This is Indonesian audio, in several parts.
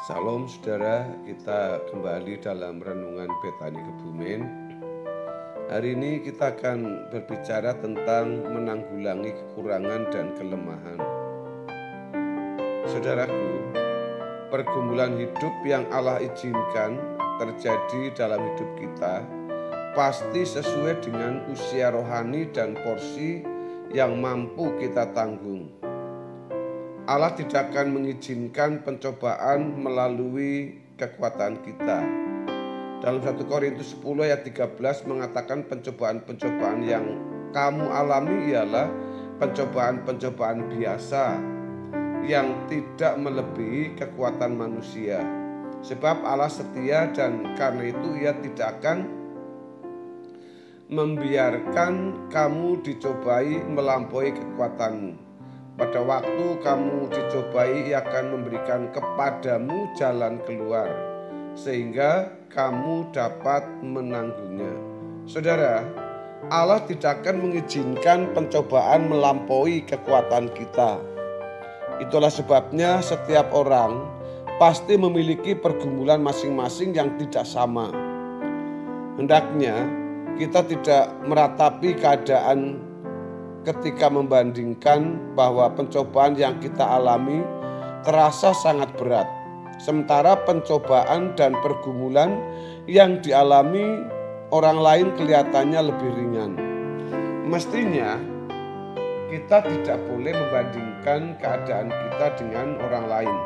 Salam saudara, kita kembali dalam Renungan Betani Kebumen. Hari ini kita akan berbicara tentang menanggulangi kekurangan dan kelemahan. Saudaraku, pergumulan hidup yang Allah izinkan terjadi dalam hidup kita pasti sesuai dengan usia rohani dan porsi yang mampu kita tanggung. Allah tidak akan mengizinkan pencobaan melalui kekuatan kita. Dalam 1 Korintus 10 ayat 13 mengatakan pencobaan-pencobaan yang kamu alami ialah pencobaan-pencobaan biasa yang tidak melebihi kekuatan manusia. Sebab Allah setia dan karena itu Ia tidak akan membiarkan kamu dicobai melampaui kekuatanmu. Pada waktu kamu dicobai, Ia akan memberikan kepadamu jalan keluar, sehingga kamu dapat menanggungnya. Saudara, Allah tidak akan mengizinkan pencobaan melampaui kekuatan kita. Itulah sebabnya setiap orang pasti memiliki pergumulan masing-masing yang tidak sama. Hendaknya kita tidak meratapi keadaan ketika membandingkan bahwa pencobaan yang kita alami terasa sangat berat, sementara pencobaan dan pergumulan yang dialami orang lain kelihatannya lebih ringan. Mestinya kita tidak boleh membandingkan keadaan kita dengan orang lain.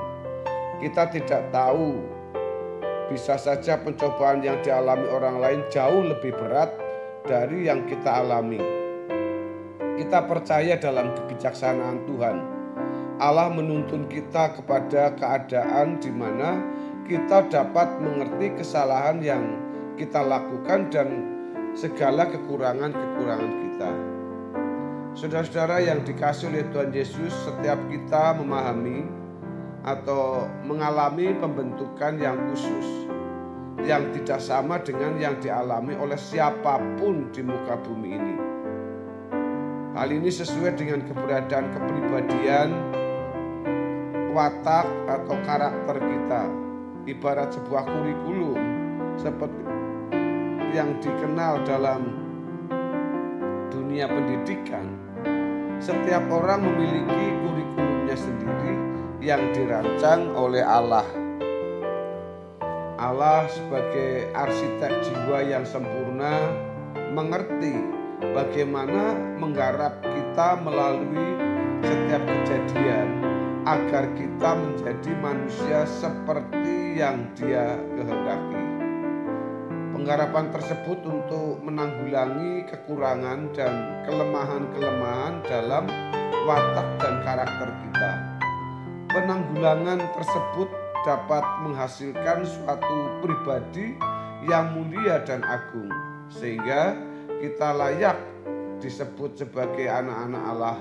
Kita tidak tahu, bisa saja pencobaan yang dialami orang lain jauh lebih berat dari yang kita alami. Kita percaya dalam kebijaksanaan Tuhan. Allah menuntun kita kepada keadaan di mana kita dapat mengerti kesalahan yang kita lakukan dan segala kekurangan-kekurangan kita. Saudara-saudara yang dikasihi oleh Tuhan Yesus, setiap kita memahami atau mengalami pembentukan yang khusus yang tidak sama dengan yang dialami oleh siapapun di muka bumi ini. Hal ini sesuai dengan keberadaan kepribadian, watak atau karakter kita. Ibarat sebuah kurikulum seperti yang dikenal dalam dunia pendidikan. Setiap orang memiliki kurikulumnya sendiri yang dirancang oleh Allah. Allah sebagai arsitek jiwa yang sempurna mengerti bagaimana menggarap kita melalui setiap kejadian agar kita menjadi manusia seperti yang Dia kehendaki. Penggarapan tersebut untuk menanggulangi kekurangan dan kelemahan-kelemahan dalam watak dan karakter kita. Penanggulangan tersebut dapat menghasilkan suatu pribadi yang mulia dan agung, sehingga kita layak disebut sebagai anak-anak Allah.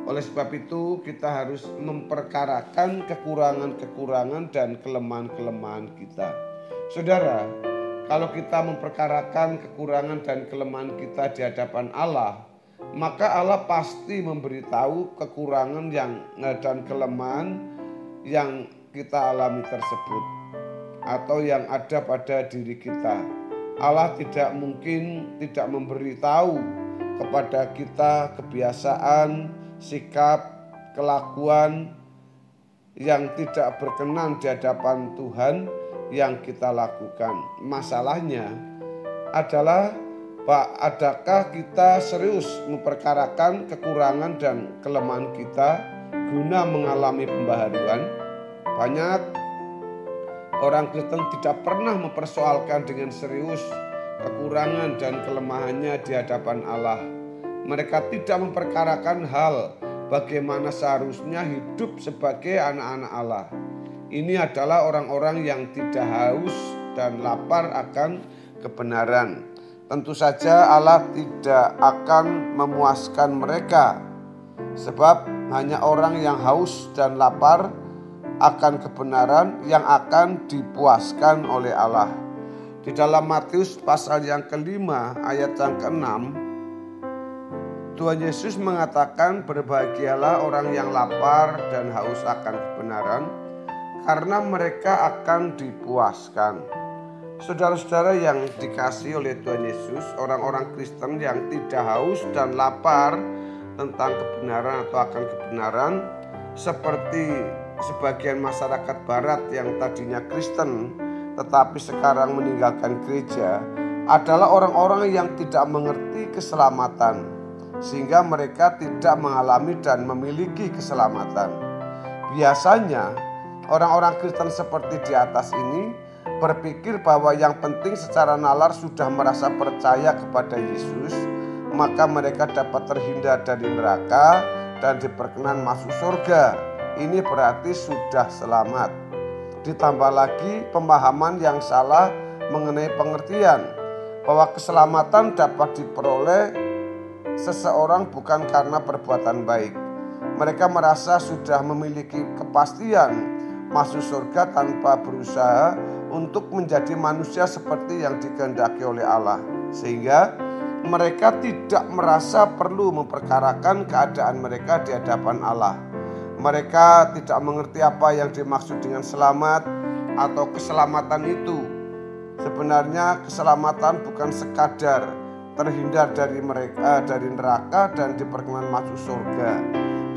Oleh sebab itu kita harus memperkarakan kekurangan-kekurangan dan kelemahan-kelemahan kita. Saudara, kalau kita memperkarakan kekurangan dan kelemahan kita di hadapan Allah, maka Allah pasti memberitahu kekurangan dan kelemahan yang kita alami tersebut atau yang ada pada diri kita. Allah tidak mungkin tidak memberitahu kepada kita kebiasaan, sikap, kelakuan yang tidak berkenan di hadapan Tuhan yang kita lakukan. Masalahnya adalah, adakah kita serius memperkarakan kekurangan dan kelemahan kita guna mengalami pembaharuan? Banyak orang Kristen tidak pernah mempersoalkan dengan serius kekurangan dan kelemahannya di hadapan Allah. Mereka tidak memperkarakan hal bagaimana seharusnya hidup sebagai anak-anak Allah. Ini adalah orang-orang yang tidak haus dan lapar akan kebenaran. Tentu saja Allah tidak akan memuaskan mereka, sebab hanya orang yang haus dan lapar akan kebenaran yang akan dipuaskan oleh Allah. Di dalam Matius pasal yang kelima ayat yang ke-6, Tuhan Yesus mengatakan, berbahagialah orang yang lapar dan haus akan kebenaran, karena mereka akan dipuaskan. Saudara-saudara yang dikasihi oleh Tuhan Yesus, orang-orang Kristen yang tidak haus dan lapar tentang kebenaran atau akan kebenaran, seperti sebagian masyarakat barat yang tadinya Kristen tetapi sekarang meninggalkan gereja, adalah orang-orang yang tidak mengerti keselamatan, sehingga mereka tidak mengalami dan memiliki keselamatan. Biasanya orang-orang Kristen seperti di atas ini berpikir bahwa yang penting secara nalar sudah merasa percaya kepada Yesus, maka mereka dapat terhindar dari neraka dan diperkenan masuk surga. Ini berarti sudah selamat. Ditambah lagi pemahaman yang salah mengenai pengertian bahwa keselamatan dapat diperoleh seseorang bukan karena perbuatan baik. Mereka merasa sudah memiliki kepastian masuk surga tanpa berusaha untuk menjadi manusia seperti yang dikehendaki oleh Allah, sehingga mereka tidak merasa perlu memperkarakan keadaan mereka di hadapan Allah. Mereka tidak mengerti apa yang dimaksud dengan selamat atau keselamatan itu. Sebenarnya keselamatan bukan sekadar terhindar dari neraka dan diperkenan masuk surga.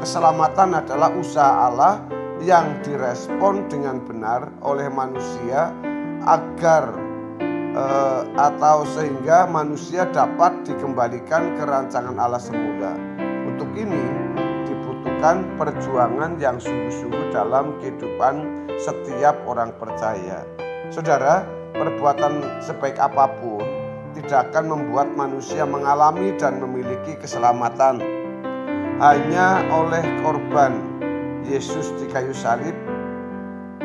Keselamatan adalah usaha Allah yang direspon dengan benar oleh manusia agar atau sehingga manusia dapat dikembalikan ke rancangan Allah semula. Untuk ini dibutuhkan perjuangan yang sungguh-sungguh dalam kehidupan setiap orang percaya. Saudara, perbuatan sebaik apapun tidak akan membuat manusia mengalami dan memiliki keselamatan. Hanya oleh korban Yesus di kayu salib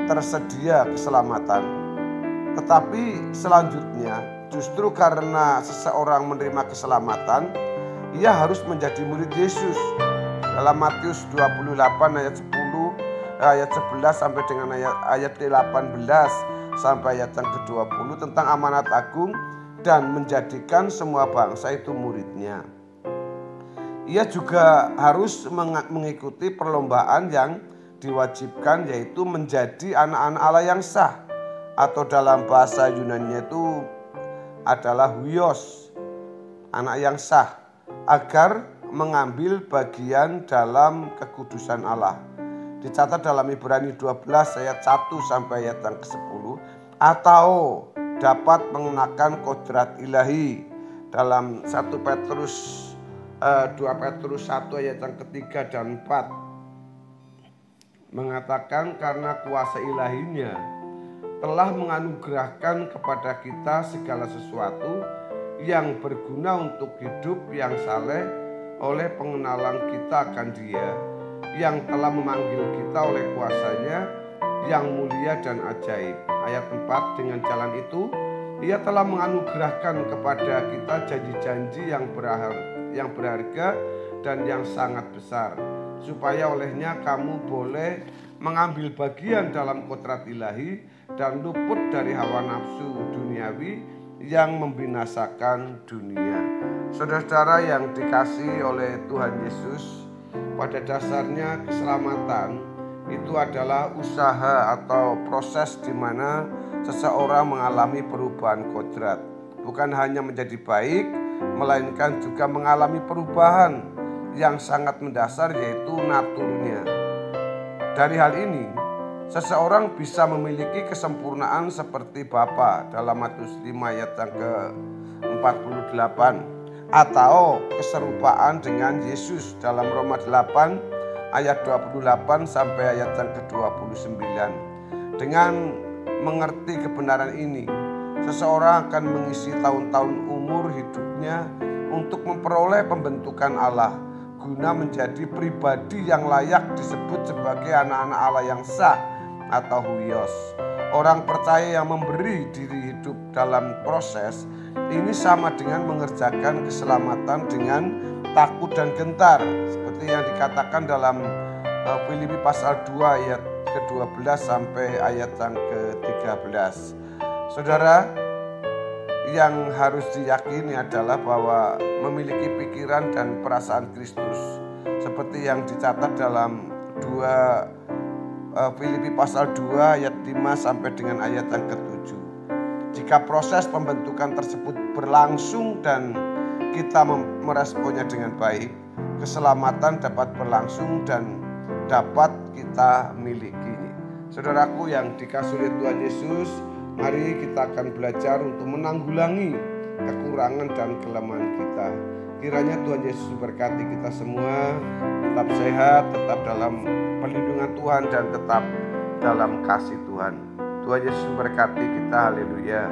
tersedia keselamatan. Tetapi selanjutnya, justru karena seseorang menerima keselamatan, ia harus menjadi murid Yesus. Dalam Matius 28 ayat 10, ayat 11 sampai dengan ayat 18 sampai ayat yang ke-20 tentang amanat agung dan menjadikan semua bangsa itu muridnya. Ia juga harus mengikuti perlombaan yang diwajibkan, yaitu menjadi anak-anak Allah yang sah, atau dalam bahasa Yunani itu adalah huios, anak yang sah, agar mengambil bagian dalam kekudusan Allah. Dicatat dalam Ibrani 12 ayat 1 sampai ayat yang ke-10, atau dapat mengenakan kodrat ilahi dalam 2 Petrus 1 ayat yang ketiga dan 4 mengatakan karena kuasa ilahinya telah menganugerahkan kepada kita segala sesuatu yang berguna untuk hidup yang saleh oleh pengenalan kita akan Dia yang telah memanggil kita oleh kuasanya yang mulia dan ajaib. Ayat 4, dengan jalan itu Ia telah menganugerahkan kepada kita janji-janji yang berharga dan yang sangat besar, supaya olehnya kamu boleh mengambil bagian dalam kodrat ilahi dan luput dari hawa nafsu duniawi yang membinasakan dunia. Saudara-saudara yang dikasihi oleh Tuhan Yesus, pada dasarnya keselamatan itu adalah usaha atau proses di mana seseorang mengalami perubahan kodrat. Bukan hanya menjadi baik, melainkan juga mengalami perubahan yang sangat mendasar, yaitu naturnya. Dari hal ini, seseorang bisa memiliki kesempurnaan seperti Bapa dalam Matius 5 ayat yang ke-48, atau keserupaan dengan Yesus dalam Roma 8 ayat 28 sampai ayat yang ke-29. Dengan mengerti kebenaran ini, seseorang akan mengisi tahun-tahun umur hidupnya untuk memperoleh pembentukan Allah, guna menjadi pribadi yang layak disebut sebagai anak-anak Allah yang sah atau huios. Orang percaya yang memberi diri hidup dalam proses ini sama dengan mengerjakan keselamatan dengan takut dan gentar, seperti yang dikatakan dalam Filipi pasal 2 ayat ke-12 sampai ayat yang ke-13. Saudara, yang harus diyakini adalah bahwa memiliki pikiran dan perasaan Kristus, seperti yang dicatat dalam 2 Filipi pasal 2 ayat 5 sampai dengan ayat yang ke-7. Jika proses pembentukan tersebut berlangsung dan kita meresponnya dengan baik, keselamatan dapat berlangsung dan dapat kita miliki. Saudaraku yang dikasihi oleh Tuhan Yesus, mari kita akan belajar untuk menanggulangi kekurangan dan kelemahan kita. Kiranya Tuhan Yesus berkati kita semua, tetap sehat, tetap dalam perlindungan Tuhan, dan tetap dalam kasih Tuhan. Tuhan Yesus berkati kita, haleluya.